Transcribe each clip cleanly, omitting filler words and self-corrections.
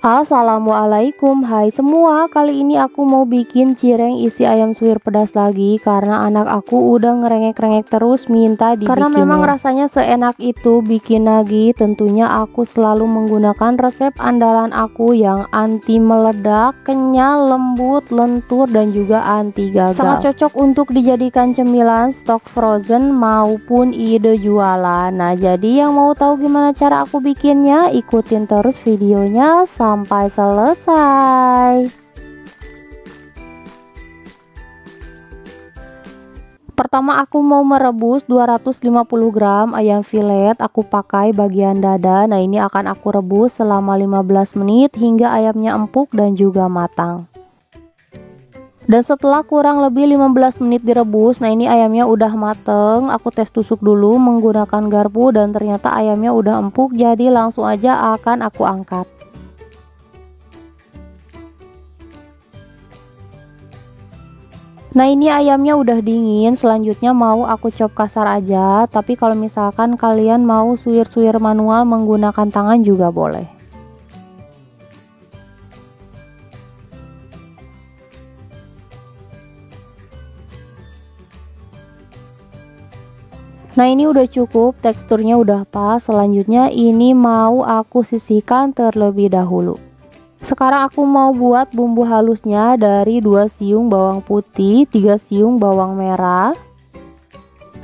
Assalamualaikum, hai semua. Kali ini aku mau bikin cireng isi ayam suwir pedas lagi karena anak aku udah ngerengek-rengek terus minta dibikin. Karena memang rasanya seenak itu bikin lagi. Tentunya aku selalu menggunakan resep andalan aku yang anti meledak, kenyal, lembut, lentur, dan juga anti gagal. Sangat cocok untuk dijadikan cemilan, stok frozen maupun ide jualan. Nah, jadi yang mau tahu gimana cara aku bikinnya, ikutin terus videonya sampai selesai. Pertama aku mau merebus 250 gram ayam filet, aku pakai bagian dada. Nah, ini akan aku rebus selama 15 menit hingga ayamnya empuk dan juga matang. Dan setelah kurang lebih 15 menit direbus, nah ini ayamnya udah mateng. Aku tes tusuk dulu menggunakan garpu dan ternyata ayamnya udah empuk, jadi langsung aja akan aku angkat. Nah, ini ayamnya udah dingin. Selanjutnya mau aku chop kasar aja, tapi kalau misalkan kalian mau suwir-suwir manual menggunakan tangan juga boleh. Nah, ini udah cukup, teksturnya udah pas. Selanjutnya ini mau aku sisihkan terlebih dahulu. Sekarang aku mau buat bumbu halusnya dari 2 siung bawang putih, 3 siung bawang merah,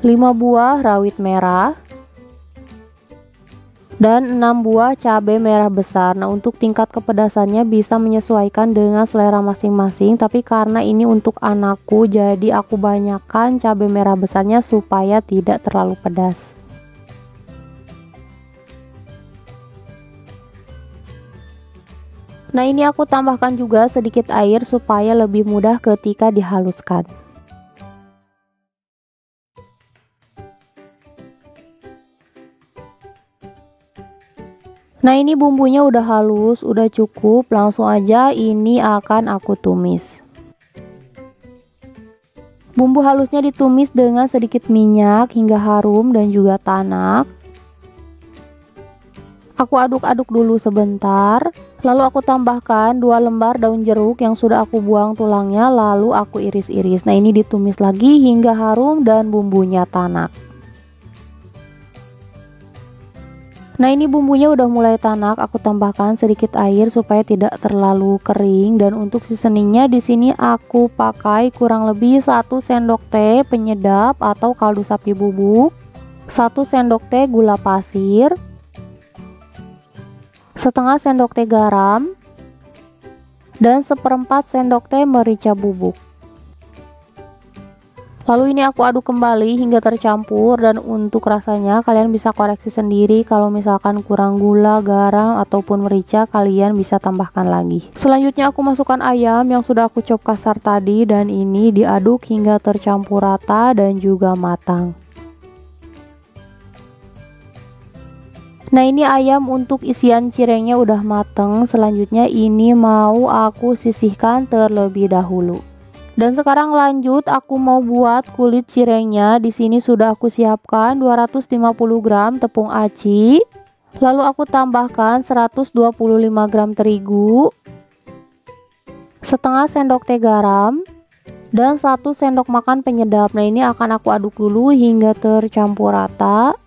5 buah rawit merah, dan 6 buah cabai merah besar. Nah, untuk tingkat kepedasannya bisa menyesuaikan dengan selera masing-masing, tapi karena ini untuk anakku jadi aku banyakkan cabai merah besarnya supaya tidak terlalu pedas. Nah, ini aku tambahkan juga sedikit air supaya lebih mudah ketika dihaluskan. Nah, ini bumbunya udah halus, udah cukup. Langsung aja ini akan aku tumis. Bumbu halusnya ditumis dengan sedikit minyak hingga harum dan juga tanak. Aku aduk-aduk dulu sebentar. Lalu aku tambahkan 2 lembar daun jeruk yang sudah aku buang tulangnya, lalu aku iris-iris. Nah, ini ditumis lagi hingga harum dan bumbunya tanak. Nah, ini bumbunya udah mulai tanak, aku tambahkan sedikit air supaya tidak terlalu kering. Dan untuk seasoningnya di sini aku pakai kurang lebih 1 sendok teh penyedap atau kaldu sapi bubuk, 1 sendok teh gula pasir, setengah sendok teh garam, dan 1/4 sendok teh merica bubuk. Lalu ini aku aduk kembali hingga tercampur, dan untuk rasanya kalian bisa koreksi sendiri. Kalau misalkan kurang gula, garam, ataupun merica, kalian bisa tambahkan lagi. Selanjutnya aku masukkan ayam yang sudah aku chop kasar tadi, dan ini diaduk hingga tercampur rata dan juga matang. Nah, ini ayam untuk isian cirengnya udah mateng. Selanjutnya ini mau aku sisihkan terlebih dahulu. Dan sekarang lanjut aku mau buat kulit cirengnya. Di sini sudah aku siapkan 250 gram tepung aci. Lalu aku tambahkan 125 gram terigu, setengah sendok teh garam, dan 1 sendok makan penyedap. Nah, ini akan aku aduk dulu hingga tercampur rata.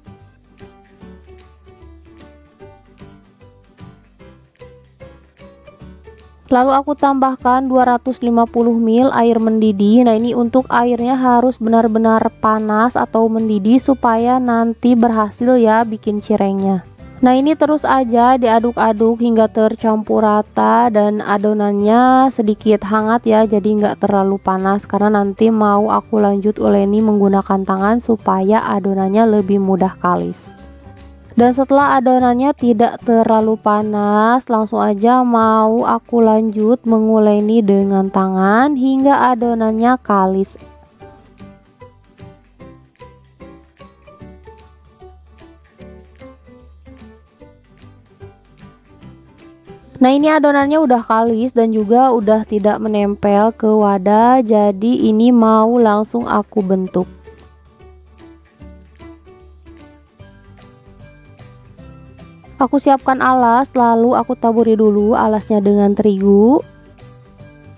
Lalu aku tambahkan 250 ml air mendidih. Nah, ini untuk airnya harus benar-benar panas atau mendidih supaya nanti berhasil ya bikin cirengnya. Nah, ini terus aja diaduk-aduk hingga tercampur rata dan adonannya sedikit hangat ya, jadi nggak terlalu panas karena nanti mau aku lanjut uleni menggunakan tangan supaya adonannya lebih mudah kalis. Dan setelah adonannya tidak terlalu panas, langsung aja mau aku lanjut menguleni dengan tangan hingga adonannya kalis. Nah, ini adonannya udah kalis dan juga udah tidak menempel ke wadah, jadi ini mau langsung aku bentuk. Aku siapkan alas, lalu aku taburi dulu alasnya dengan terigu.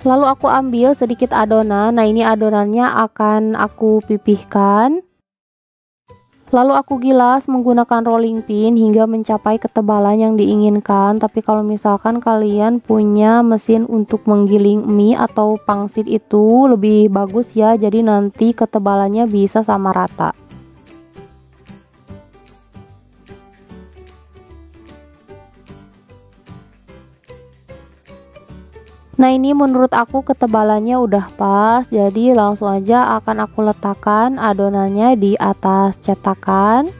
Lalu aku ambil sedikit adonan. Nah, ini adonannya akan aku pipihkan. Lalu aku gilas menggunakan rolling pin hingga mencapai ketebalan yang diinginkan. Tapi kalau misalkan kalian punya mesin untuk menggiling mie atau pangsit itu lebih bagus ya. Jadi nanti ketebalannya bisa sama rata. Nah, ini menurut aku ketebalannya udah pas, jadi langsung aja akan aku letakkan adonannya di atas cetakan.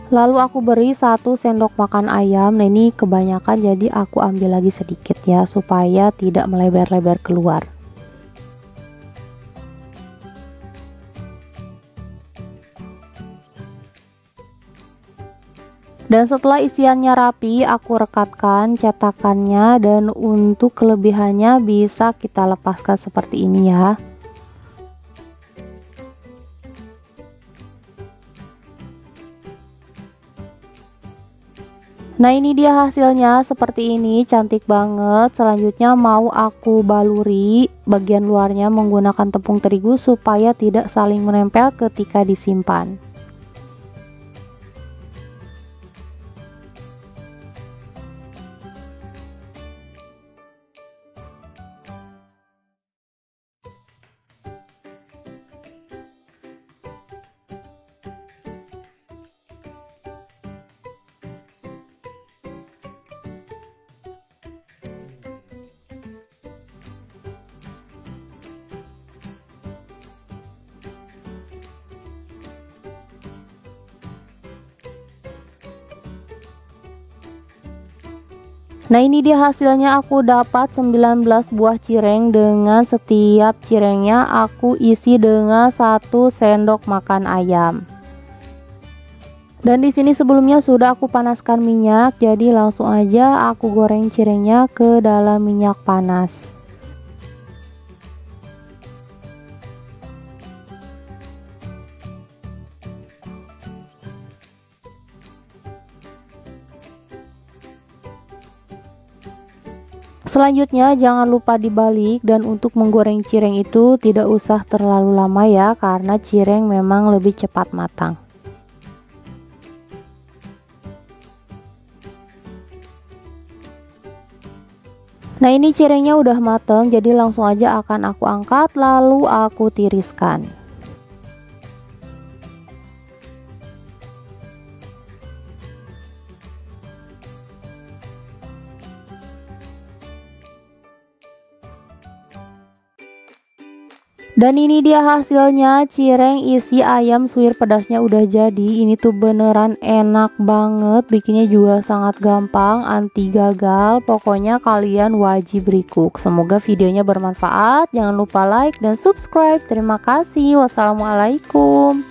Lalu aku beri 1 sendok makan ayam. Nah, ini kebanyakan jadi aku ambil lagi sedikit ya, supaya tidak melebar-lebar keluar. Dan setelah isiannya rapi, aku rekatkan cetakannya, dan untuk kelebihannya bisa kita lepaskan seperti ini ya. Nah, ini dia hasilnya seperti ini, cantik banget. Selanjutnya mau aku baluri bagian luarnya menggunakan tepung terigu supaya tidak saling menempel ketika disimpan. Nah, ini dia hasilnya. Aku dapat 19 buah cireng. Dengan setiap cirengnya aku isi dengan 1 sendok makan ayam. Dan di sini sebelumnya sudah aku panaskan minyak, jadi langsung aja aku goreng cirengnya ke dalam minyak panas. Selanjutnya jangan lupa dibalik, dan untuk menggoreng cireng itu tidak usah terlalu lama ya, karena cireng memang lebih cepat matang. Nah, ini cirengnya udah mateng, jadi langsung aja akan aku angkat lalu aku tiriskan. Dan ini dia hasilnya, cireng isi ayam suwir pedasnya udah jadi. Ini tuh beneran enak banget, bikinnya juga sangat gampang, anti gagal. Pokoknya kalian wajib recook. Semoga videonya bermanfaat. Jangan lupa like dan subscribe. Terima kasih. Wassalamualaikum.